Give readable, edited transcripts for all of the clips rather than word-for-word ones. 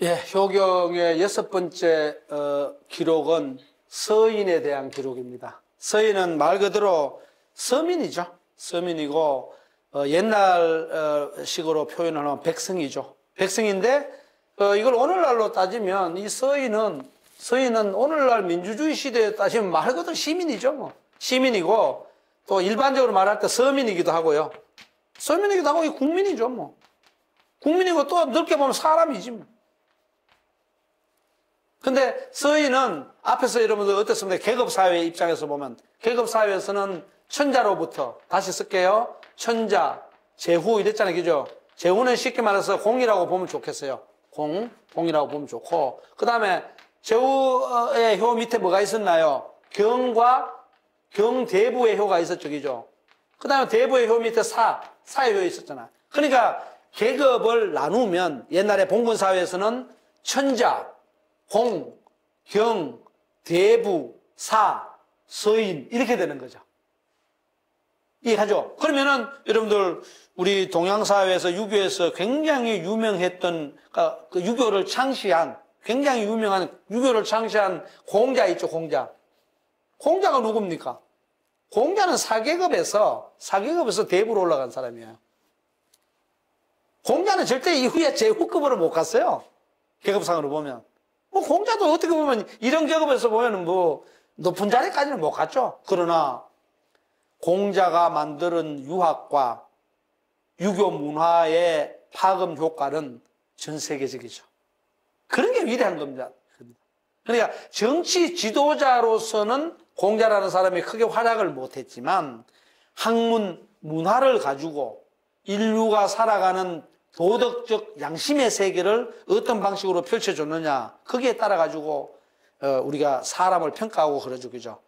예, 효경의 6번째 기록은 서인에 대한 기록입니다. 서인은 말 그대로 서민이죠. 서민이고 옛날식으로 표현하면 백성이죠. 백성인데 이걸 오늘날로 따지면 이 서인은 오늘날 민주주의 시대에 따지면 말 그대로 시민이죠. 뭐. 시민이고 또 일반적으로 말할 때 서민이기도 하고요. 서민이기도 하고 이 국민이죠. 뭐. 국민이고 또 넓게 보면 사람이지 뭐. 근데 서인은 앞에서 여러분들 어떻습니까? 계급사회 입장에서 보면 계급사회에서는 천자로부터 다시 쓸게요. 천자, 제후 이랬잖아요. 그죠? 제후는 쉽게 말해서 공이라고 보면 좋겠어요. 공이라고 보면 좋고 그 다음에 제후의 효 밑에 뭐가 있었나요? 경과 경대부의 효가 있었죠. 그죠? 그 다음에 대부의 효 밑에 사의 효 있었잖아. 그러니까 계급을 나누면 옛날에 봉건사회에서는 천자, 공, 경, 대부, 사, 서인 이렇게 되는 거죠. 이해하죠? 그러면은 여러분들 우리 동양사회에서 유교에서 굉장히 유명했던 그 유교를 창시한 굉장히 유명한 유교를 창시한 공자 있죠. 공자가 누굽니까? 공자는 사계급에서 대부로 올라간 사람이에요. 공자는 절대 이후에 제후급으로 못 갔어요. 계급상으로 보면. 뭐 공자도 어떻게 보면 이런 계급에서 보면은 뭐 높은 자리까지는 못 갔죠. 그러나 공자가 만드는 유학과 유교 문화의 파급 효과는 전 세계적이죠. 그런 게 위대한 겁니다. 그러니까 정치 지도자로서는 공자라는 사람이 크게 활약을 못했지만 학문, 문화를 가지고 인류가 살아가는 도덕적 양심의 세계를 어떤 방식으로 펼쳐줬느냐 거기에 따라 가지고 우리가 사람을 평가하고 그러죠. 그죠?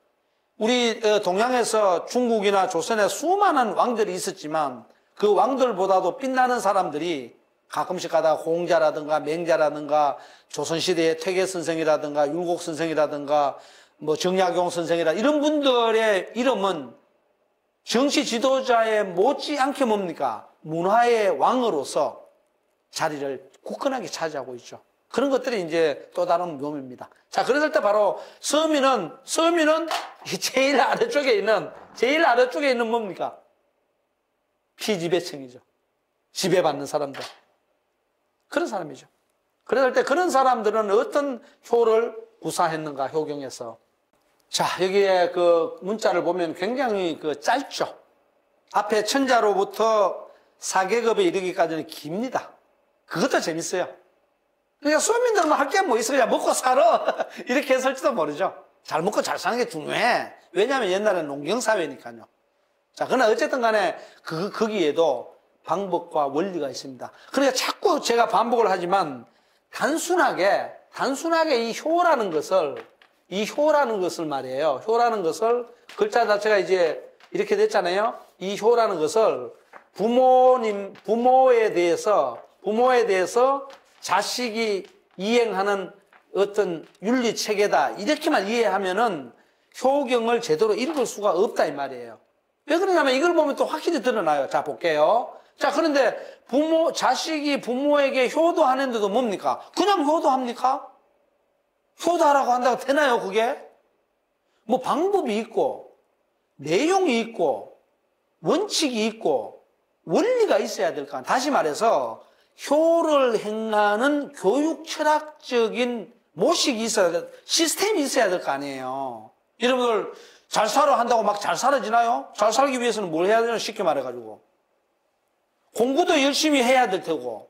우리 동양에서 중국이나 조선에 수많은 왕들이 있었지만 그 왕들보다도 빛나는 사람들이 가끔씩 가다가 공자라든가 맹자라든가 조선시대의 퇴계선생이라든가 율곡선생이라든가 뭐 정약용 선생이라 이런 분들의 이름은 정치 지도자의 못지않게 뭡니까? 문화의 왕으로서 자리를 굳건하게 차지하고 있죠. 그런 것들이 이제 또 다른 묘미입니다. 자, 그랬을 때 바로 서민은 제일 아래쪽에 있는 뭡니까? 피지배층이죠. 지배받는 사람들. 그런 사람이죠. 그랬을 때 그런 사람들은 어떤 효를 구사했는가, 효경에서. 자, 여기에 그 문자를 보면 굉장히 짧죠. 앞에 천자로부터 사계급에 이르기까지는 깁니다. 그것도 재밌어요. 그러니까 서민들은 할 게 뭐 있어야 먹고 살아. 이렇게 했을지도 모르죠. 잘 먹고 잘 사는 게 중요해. 왜냐하면 옛날에는 농경사회니까요. 자, 그러나 어쨌든 간에 거기에도 방법과 원리가 있습니다. 그러니까 자꾸 제가 반복을 하지만 단순하게 이 효라는 것을 말이에요. 효라는 것을 글자 자체가 이제 이렇게 됐잖아요. 이 효라는 것을 부모에 대해서 자식이 이행하는 어떤 윤리 체계다. 이렇게만 이해하면은 효경을 제대로 읽을 수가 없다 이 말이에요. 왜 그러냐면 이걸 보면 또 확실히 드러나요. 자, 볼게요. 자, 그런데 자식이 부모에게 효도하는데도 뭡니까? 그냥 효도합니까? 효도하라고 한다고 되나요, 그게? 뭐 방법이 있고, 내용이 있고, 원칙이 있고, 원리가 있어야 될 거 아니에요. 다시 말해서, 효를 행하는 교육 철학적인 모식이 있어야 돼, 시스템이 있어야 될 거 아니에요. 여러분들, 잘 살아 한다고 막 잘 살아지나요? 잘 살기 위해서는 뭘 해야 되나? 쉽게 말해가지고. 공부도 열심히 해야 될 테고,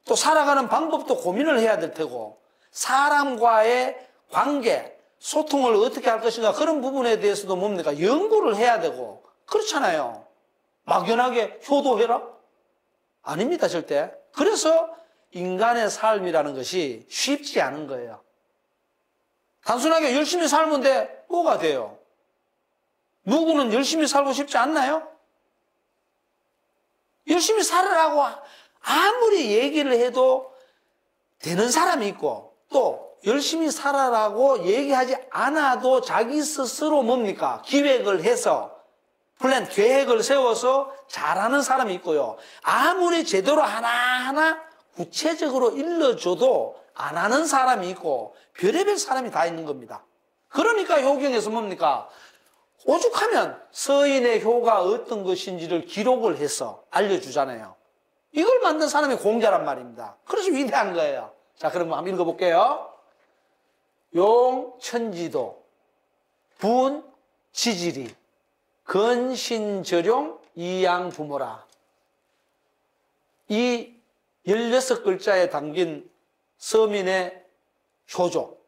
또 살아가는 방법도 고민을 해야 될 테고, 사람과의 관계, 소통을 어떻게 할 것인가 그런 부분에 대해서도 뭡니까? 연구를 해야 되고 그렇잖아요. 막연하게 효도해라? 아닙니다, 절대. 그래서 인간의 삶이라는 것이 쉽지 않은 거예요. 단순하게 열심히 살면 돼, 뭐가 돼요? 누구는 열심히 살고 싶지 않나요? 열심히 살으라고 아무리 얘기를 해도 되는 사람이 있고 또 열심히 살아라고 얘기하지 않아도 자기 스스로 뭡니까? 기획을 해서 계획을 세워서 잘하는 사람이 있고요. 아무리 제대로 하나하나 구체적으로 일러줘도 안 하는 사람이 있고 별의별 사람이 다 있는 겁니다. 그러니까 효경에서 뭡니까? 오죽하면 서인의 효가 어떤 것인지를 기록을 해서 알려주잖아요. 이걸 만든 사람이 공자란 말입니다. 그래서 위대한 거예요. 자, 그럼 한번 읽어볼게요. 용, 천지도, 분, 지지리, 근신저룡, 이양부모라. 이 16글자에 담긴 서민의 효조,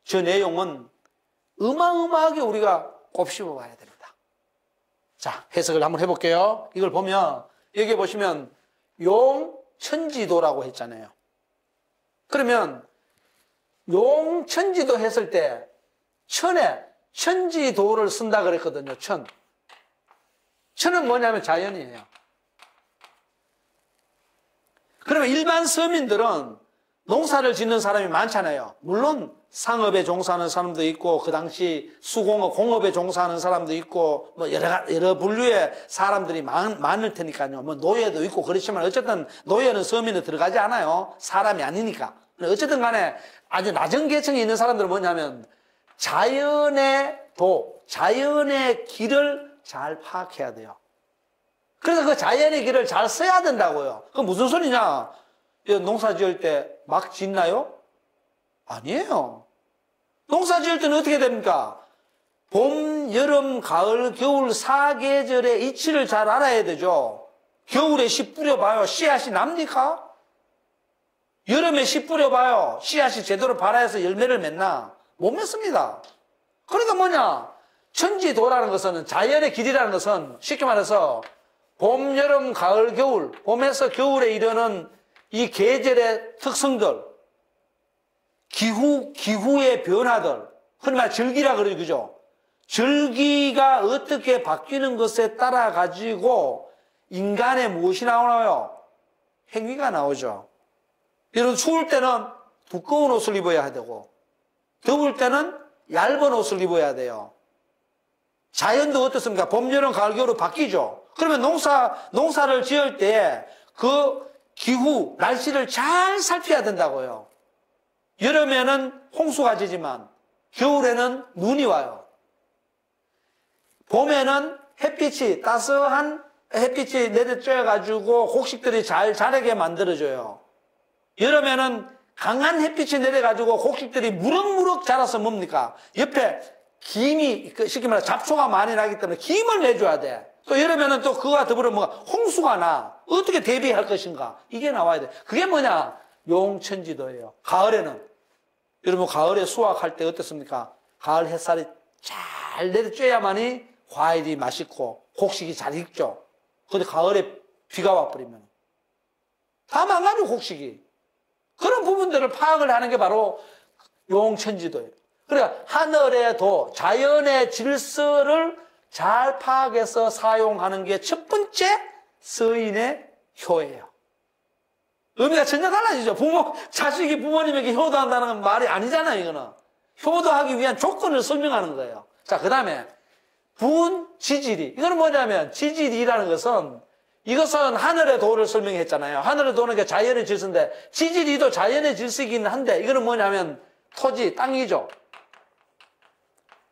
저 내용은 어마어마하게 우리가 곱씹어 봐야 됩니다. 자, 해석을 한번 해볼게요. 이걸 보면, 여기 보시면 용, 천지도라고 했잖아요. 그러면 용, 천지도 했을 때 천에 천지도를 쓴다 그랬거든요. 천. 천은 뭐냐면 자연이에요. 그러면 일반 서민들은 농사를 짓는 사람이 많잖아요. 물론 상업에 종사하는 사람도 있고 그 당시 수공업, 공업에 종사하는 사람도 있고 뭐 여러 분류의 사람들이 많을 테니까요. 뭐 노예도 있고 그렇지만 어쨌든 노예는 서민에 들어가지 않아요. 사람이 아니니까. 어쨌든 간에 아주 낮은 계층에 있는 사람들은 뭐냐면 자연의 도, 자연의 길을 잘 파악해야 돼요. 그래서 그 자연의 길을 잘 써야 된다고요. 그 무슨 소리냐? 농사 지을 때 막 짓나요? 아니에요. 농사 지을 때는 어떻게 됩니까? 봄, 여름, 가을, 겨울 4계절의 이치를 잘 알아야 되죠. 겨울에 씨 뿌려봐요. 씨앗이 납니까? 여름에 씨 뿌려봐요. 씨앗이 제대로 발아서 열매를 맺나? 못 맺습니다. 그러니까 뭐냐? 천지도라는 것은, 자연의 길이라는 것은 쉽게 말해서 봄, 여름, 가을, 겨울, 봄에서 겨울에 이르는 이 계절의 특성들, 기후의 변화들, 흔히 말 절기라 그러죠, 그죠? 절기가 어떻게 바뀌는 것에 따라 가지고 인간의 무엇이 나오나요? 행위가 나오죠. 여러분, 추울 때는 두꺼운 옷을 입어야 되고, 더울 때는 얇은 옷을 입어야 돼요. 자연도 어떻습니까? 봄, 여름, 가을, 겨울로 바뀌죠. 그러면 농사를 지을 때 그 기후, 날씨를 잘 살펴야 된다고요. 여름에는 홍수가 지지만 겨울에는 눈이 와요. 봄에는 햇빛이, 따스한 햇빛이 내려쬐가지고 곡식들이 잘 자라게 만들어줘요. 여름에는 강한 햇빛이 내려가지고 곡식들이 무럭무럭 자라서 뭡니까? 옆에 김이, 쉽게 말해 잡초가 많이 나기 때문에 김을 내줘야 돼. 또 여름에는 또 그와 더불어 뭐가 홍수가 나. 어떻게 대비할 것인가? 이게 나와야 돼. 그게 뭐냐? 용천지도예요. 가을에는. 여러분, 가을에 수확할 때 어떻습니까? 가을 햇살이 잘 내려쬐야만이 과일이 맛있고 곡식이 잘 익죠. 근데 가을에 비가 와버리면 다 망가져, 곡식이. 그런 부분들을 파악을 하는 게 바로 용천지도예요. 그러니까 하늘의 도, 자연의 질서를 잘 파악해서 사용하는 게 첫 번째 서인의 효예요. 의미가 전혀 달라지죠. 자식이 부모님에게 효도한다는 건 말이 아니잖아요, 이거는. 효도하기 위한 조건을 설명하는 거예요. 자, 그 다음에 분, 지지리. 이거는 뭐냐면, 지지리라는 것은, 이것은 하늘의 도를 설명했잖아요. 하늘의 도는 게 자연의 질서인데, 지지리도 자연의 질서이긴 한데, 이거는 뭐냐면, 토지, 땅이죠.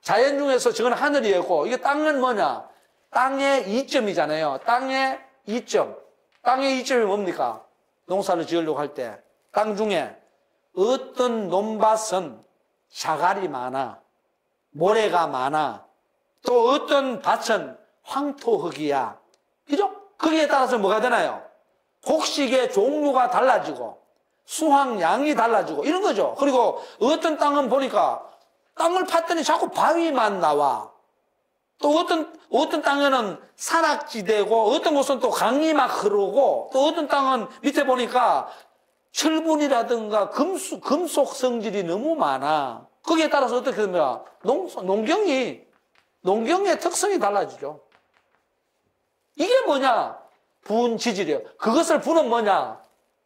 자연 중에서 저건 하늘이었고, 이게 땅은 뭐냐? 땅의 이점이잖아요. 땅의 이점. 땅의 이점이 뭡니까? 농사를 지으려고 할 때, 땅 중에 어떤 논밭은 자갈이 많아, 모래가 많아, 또 어떤 밭은 황토흙이야. 그죠? 거기에 따라서 뭐가 되나요? 곡식의 종류가 달라지고, 수확량이 달라지고, 이런 거죠. 그리고 어떤 땅은 보니까 땅을 팠더니 자꾸 바위만 나와. 또 어떤 땅에는 산악지대고, 어떤 곳은 또 강이 막 흐르고, 또 어떤 땅은 밑에 보니까 철분이라든가 금속 성질이 너무 많아. 거기에 따라서 어떻게 됩니까? 농경의 특성이 달라지죠. 이게 뭐냐? 분지질이에요. 그것을 분은 뭐냐?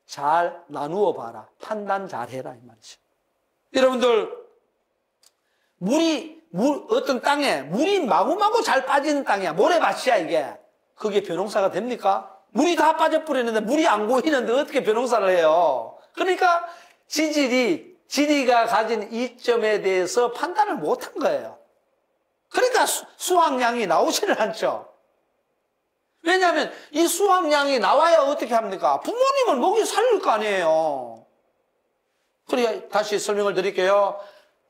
잘 나누어 봐라. 판단 잘 해라, 이 말이죠. 여러분들, 어떤 땅에 물이 마구마구 잘 빠지는 땅이야. 모래밭이야, 이게. 그게 벼농사가 됩니까? 물이 다 빠져버리는데 물이 안 고이는데 어떻게 벼농사를 해요? 그러니까 지리가 가진 이점에 대해서 판단을 못한 거예요. 그러니까 수확량이 나오지를 않죠. 왜냐하면 이 수확량이 나와야 어떻게 합니까? 부모님을 먹이 살릴 거 아니에요. 그러니까 다시 설명을 드릴게요.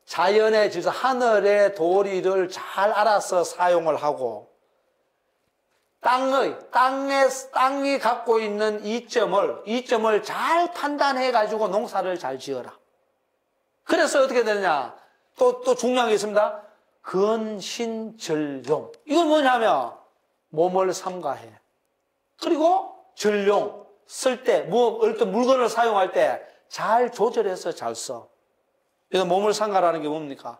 자연의 질, 하늘의 도리를 잘 알아서 사용을 하고 땅이 갖고 있는 이점을 잘 판단해 가지고 농사를 잘 지어라. 그래서 어떻게 되느냐? 또 중요한 게 있습니다. 근신전용. 이건 뭐냐면 몸을 삼가해. 그리고 전용 쓸 때 어떤 물건을 사용할 때 잘 조절해서 잘 써. 그래서 몸을 삼가라는 게 뭡니까?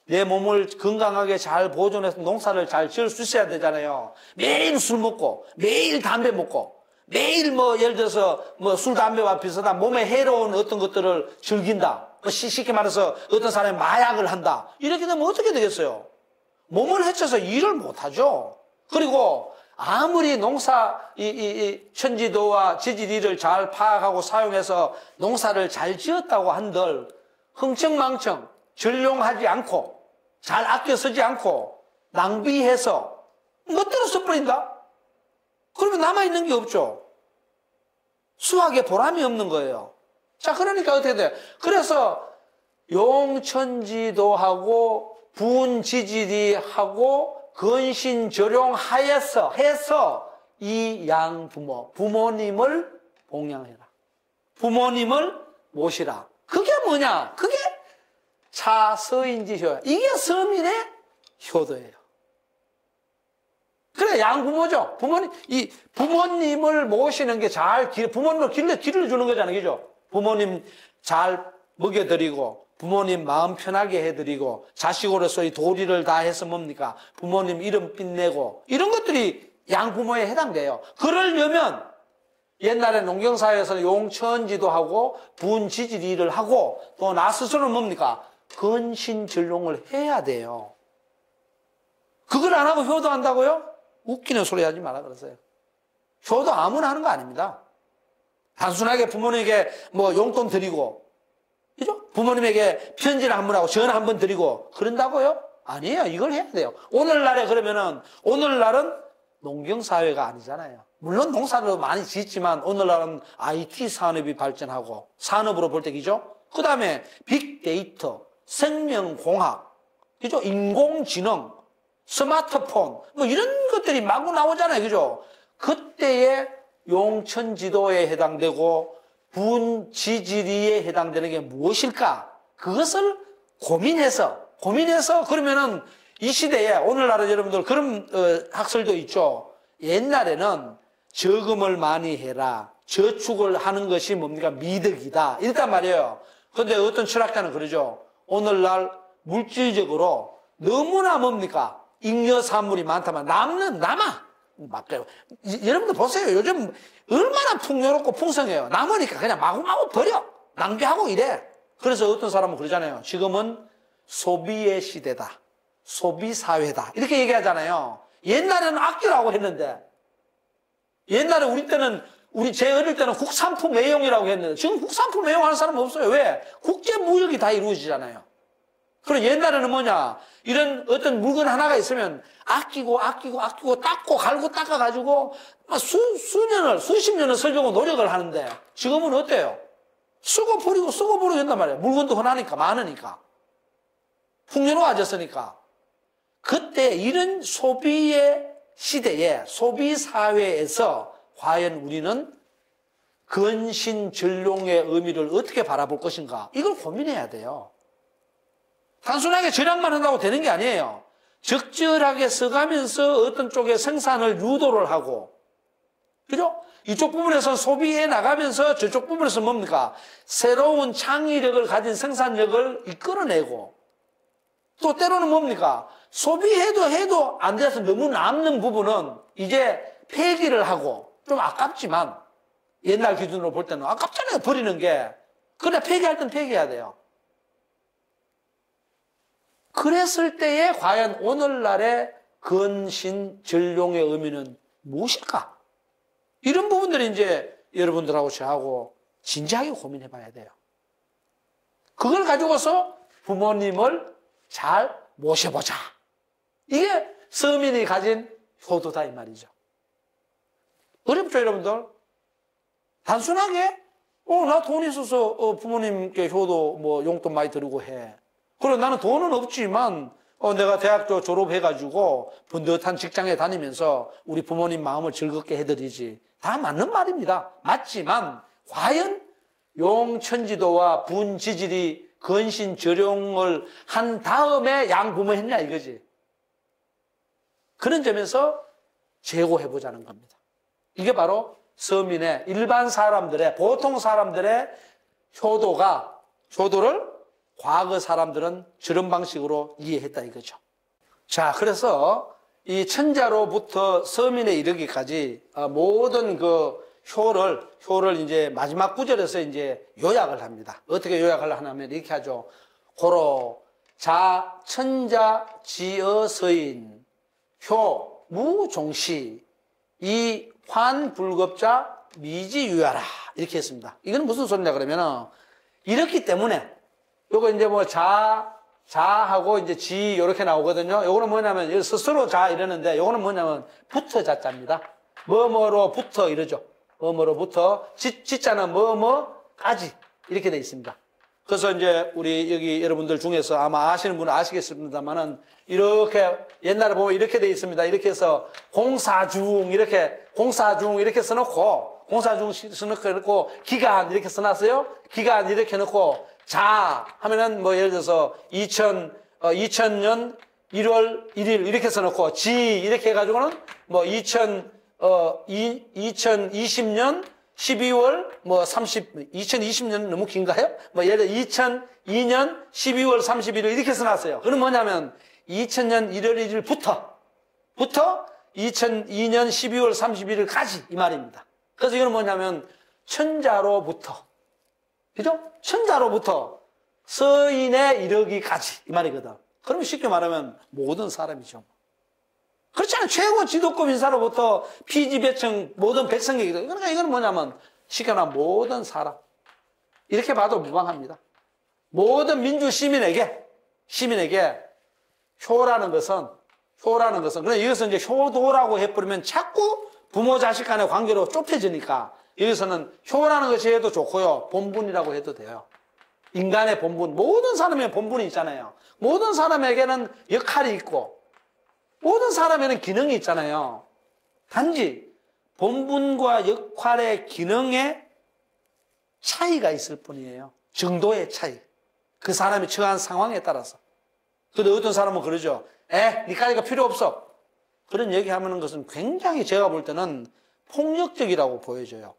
내 몸을 건강하게 잘 보존해서 농사를 잘 지을 수 있어야 되잖아요. 매일 술 먹고, 매일 담배 먹고, 매일 예를 들어서 술, 담배와 비슷한 몸에 해로운 어떤 것들을 즐긴다. 쉽게 말해서 어떤 사람이 마약을 한다. 이렇게 되면 어떻게 되겠어요? 몸을 해쳐서 일을 못 하죠. 그리고 아무리 천지도와 지지리를 잘 파악하고 사용해서 농사를 잘 지었다고 한들 흥청망청 전용하지 않고 잘 아껴 쓰지 않고 낭비해서 멋대로 써버린다? 그러면 남아있는 게 없죠. 수확에 보람이 없는 거예요. 자, 그러니까 어떻게 돼요? 그래서 용천지도하고 분지지리하고 근신절용하여서 이 부모님을 봉양해라. 부모님을 모시라. 그게 뭐냐? 그게 차서인지효야. 이게 서민의 효도예요. 그래, 양부모죠. 부모님을 모시는 게 부모님을 길러주는 거잖아요. 그죠? 부모님 잘 먹여드리고, 부모님 마음 편하게 해드리고, 자식으로서 이 도리를 다 해서 뭡니까? 부모님 이름 빛내고, 이런 것들이 양부모에 해당돼요. 그러려면, 옛날에 농경사회에서는 용천지도 하고, 분지지리를 하고, 또 나 스스로는 뭡니까? 근신전용을 해야 돼요. 그걸 안 하고 효도한다고요? 웃기는 소리 하지 마라 그러세요. 효도 아무나 하는 거 아닙니다. 단순하게 부모님에게 용돈 드리고, 그죠? 부모님에게 편지를 한 번 하고 전화 한 번 드리고 그런다고요? 아니에요. 이걸 해야 돼요. 오늘날은 농경사회가 아니잖아요. 물론 농사도 많이 짓지만 오늘날은 IT 산업이 발전하고 산업으로 볼 때 그죠? 그 다음에 빅데이터, 생명공학, 그죠? 인공지능, 스마트폰 이런 것들이 마구 나오잖아요. 그죠? 그때의 용천지도에 해당되고 분지지리에 해당되는 게 무엇일까? 그것을 고민해서 그러면은 이 시대에 오늘날은 여러분들 그런 학설도 있죠. 옛날에는 저금을 많이 해라. 저축을 하는 것이 뭡니까? 미덕이다. 이랬단 말이에요. 그런데 어떤 철학자는 그러죠. 오늘날 물질적으로 너무나 뭡니까? 잉여사물이 많다면 남아. 맞아요. 여러분들 보세요. 요즘 얼마나 풍요롭고 풍성해요. 남으니까 그냥 마구마구 버려. 낭비하고 이래. 그래서 어떤 사람은 그러잖아요. 지금은 소비의 시대다. 소비사회다. 이렇게 얘기하잖아요. 옛날에는 아끼라고 했는데, 옛날에 제 어릴 때는 국산품 애용이라고 했는데, 지금 국산품 애용하는 사람은 없어요. 왜? 국제무역이 다 이루어지잖아요. 그럼 옛날에는 뭐냐? 이런 어떤 물건 하나가 있으면 아끼고 닦고 갈고 닦아가지고 수십 년을 살려고 노력을 하는데 지금은 어때요? 쓰고 버리고 한단 말이에요. 물건도 흔하니까, 많으니까. 풍요로워졌으니까. 그때 이런 소비의 시대에, 소비사회에서 과연 우리는 근신전용의 의미를 어떻게 바라볼 것인가? 이걸 고민해야 돼요. 단순하게 절약만 한다고 되는 게 아니에요. 적절하게 써가면서 어떤 쪽에 생산을 유도를 하고, 그죠? 이쪽 부분에서 소비해 나가면서 저쪽 부분에서 뭡니까? 새로운 창의력을 가진 생산력을 이끌어내고, 또 때로는 뭡니까? 소비해도 안 돼서 너무 남는 부분은 이제 폐기를 하고, 좀 아깝지만, 옛날 기준으로 볼 때는 아깝잖아요, 버리는 게. 그래, 폐기할 땐 폐기해야 돼요. 그랬을 때에 과연 오늘날의 근신전용의 의미는 무엇일까? 이런 부분들이 이제 여러분들하고 저하고 진지하게 고민해 봐야 돼요. 그걸 가지고서 부모님을 잘 모셔보자. 이게 서민이 가진 효도다 이 말이죠. 어렵죠, 여러분들? 단순하게 나 돈 있어서 부모님께 효도 뭐 용돈 많이 드리고 해. 그래 나는 돈은 없지만 내가 대학교 졸업해가지고 번듯한 직장에 다니면서 우리 부모님 마음을 즐겁게 해드리지. 다 맞는 말입니다. 맞지만 과연 용천지도와 분지질이 근신절용을 한 다음에 양부모했냐 이거지. 그런 점에서 재고해보자는 겁니다. 이게 바로 서민의 일반 사람들의 보통 사람들의 효도를 과거 사람들은 저런 방식으로 이해했다 이거죠. 자, 그래서 이 천자로부터 서민에 이르기까지 모든 그 효를 이제 마지막 구절에서 이제 요약을 합니다. 어떻게 요약을 하냐면 이렇게 하죠. 고로 자 천자 지어 서인 효 무종시 이 환불급자 미지유야라 이렇게 했습니다. 이건 무슨 소리냐 그러면은 이렇기 때문에 요거 이제 뭐 자하고 이제 지 이렇게 나오거든요. 요거는 뭐냐면 스스로 자 이러는데 요거는 뭐냐면 부터 자자입니다. 뭐뭐로부터 이러죠. 뭐뭐로부터 지자는 뭐뭐까지 이렇게 돼 있습니다. 그래서 이제 우리 여기 여러분들 중에서 아마 아시는 분은 아시겠습니다만은 이렇게 옛날에 보면 이렇게 돼 있습니다. 이렇게 해서 공사중 이렇게 써놓고 공사중 써놓고 기간 이렇게 써놨어요. 기간 이렇게 해놓고 자 하면은 뭐 예를 들어서 2000년 1월 1일 이렇게 써놓고 지 이렇게 해가지고는 뭐 2020년 12월 뭐 2020년 너무 긴가요? 뭐 예를 들어 2002년 12월 31일 이렇게 써놨어요. 그건 뭐냐면 2000년 1월 1일부터 2002년 12월 31일까지 이 말입니다. 그래서 이건 뭐냐면 천자로부터 그죠? 천자로부터 서인에 이르기까지 이 말이거든. 그러면 쉽게 말하면 모든 사람이죠. 그렇잖아요. 최고 지도급 인사로부터 피지배청 모든 백성에게. 그러니까 이건 뭐냐면 쉽게 말하면 모든 사람. 이렇게 봐도 무방합니다. 모든 민주 시민에게 효라는 것은 그러니까 이것은 이제 효도라고 해버리면 자꾸 부모 자식 간의 관계로 좁혀지니까 여기서는 효라는 것이 해도 좋고요. 본분이라고 해도 돼요. 인간의 본분. 모든 사람의 본분이 있잖아요. 모든 사람에게는 역할이 있고 모든 사람에는 기능이 있잖아요. 단지 본분과 역할의 기능에 차이가 있을 뿐이에요. 정도의 차이. 그 사람이 처한 상황에 따라서. 근데 어떤 사람은 그러죠. 니까지가 필요 없어. 그런 얘기하는 것은 굉장히 제가 볼 때는 폭력적이라고 보여져요.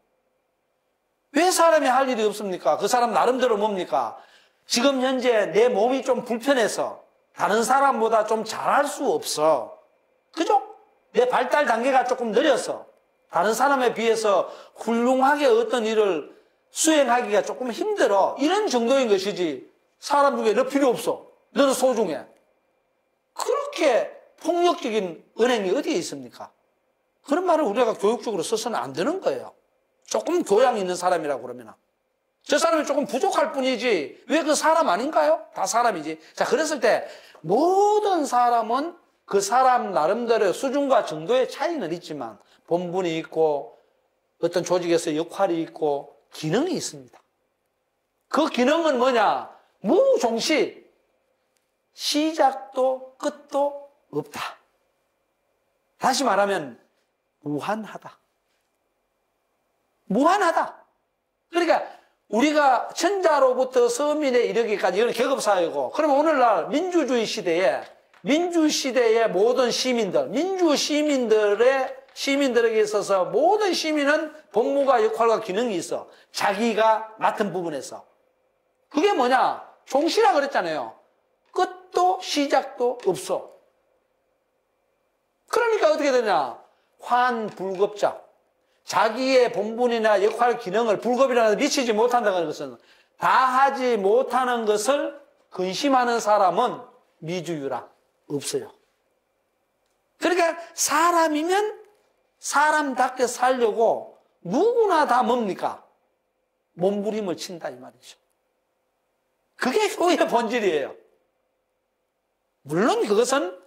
왜 사람이 할 일이 없습니까? 그 사람 나름대로 뭡니까? 지금 현재 내 몸이 좀 불편해서 다른 사람보다 좀 잘할 수 없어. 그죠? 내 발달 단계가 조금 느려서 다른 사람에 비해서 훌륭하게 어떤 일을 수행하기가 조금 힘들어. 이런 정도인 것이지 사람 중에 너 필요 없어. 너는 소중해. 그렇게 폭력적인 은행이 어디에 있습니까? 그런 말을 우리가 교육적으로 써서는 안 되는 거예요. 조금 교양이 있는 사람이라고 그러면 저 사람이 조금 부족할 뿐이지 왜 그 사람 아닌가요? 다 사람이지. 자, 그랬을 때 모든 사람은 그 사람 나름대로의 수준과 정도의 차이는 있지만 본분이 있고 어떤 조직에서 역할이 있고 기능이 있습니다. 그 기능은 뭐냐? 무종시 시작도 끝도 없다. 다시 말하면 무한하다. 무한하다. 그러니까 우리가 천자로부터 서민에 이르기까지 이건 계급사회고 그러면 오늘날 민주주의 시대의 모든 시민들, 시민들에게 있어서 모든 시민은 본무과 역할과 기능이 있어. 자기가 맡은 부분에서. 그게 뭐냐? 종시라 그랬잖아요. 끝도 시작도 없어. 그러니까 어떻게 되냐? 환불급자. 자기의 본분이나 역할 기능을 불급이라는 것을 미치지 못한다는 것은 다 하지 못하는 것을 근심하는 사람은 미주유라. 없어요. 그러니까 사람이면 사람답게 살려고 누구나 다 뭡니까? 몸부림을 친다 이 말이죠. 그게 효의 본질이에요. 물론 그것은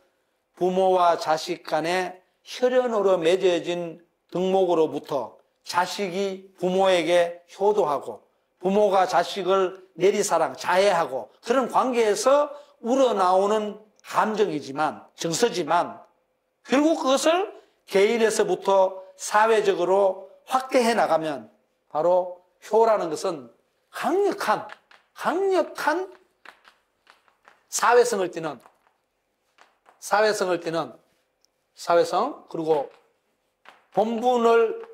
부모와 자식 간의 혈연으로 맺어진 등목으로부터 자식이 부모에게 효도하고 부모가 자식을 내리사랑, 자애하고 그런 관계에서 우러나오는 감정이지만, 정서지만 결국 그것을 개인에서부터 사회적으로 확대해 나가면 바로 효라는 것은 강력한 사회성을 띠는 사회성, 그리고 본분을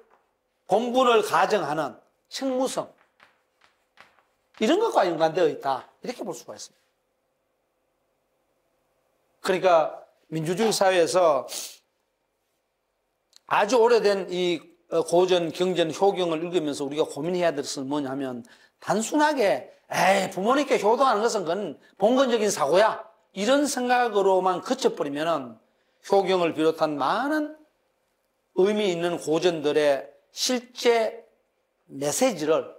가정하는 책무성, 이런 것과 연관되어 있다, 이렇게 볼 수가 있습니다. 그러니까 민주주의 사회에서 아주 오래된 이 고전 경전 효경을 읽으면서 우리가 고민해야 될 것은 뭐냐면, 단순하게 부모님께 효도하는 것은 그건 봉건적인 사고야, 이런 생각으로만 그쳐버리면 효경을 비롯한 많은 의미 있는 고전들의 실제 메시지를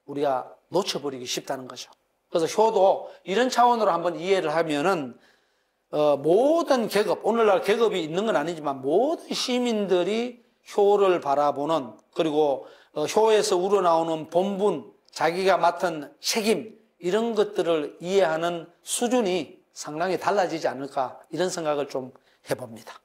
우리가 놓쳐버리기 쉽다는 거죠. 그래서 효도, 이런 차원으로 한번 이해를 하면은 모든 계급, 오늘날 계급이 있는 건 아니지만 모든 시민들이 효를 바라보는, 그리고 효에서 우러나오는 본분, 자기가 맡은 책임, 이런 것들을 이해하는 수준이 상당히 달라지지 않을까, 이런 생각을 좀 해봅니다.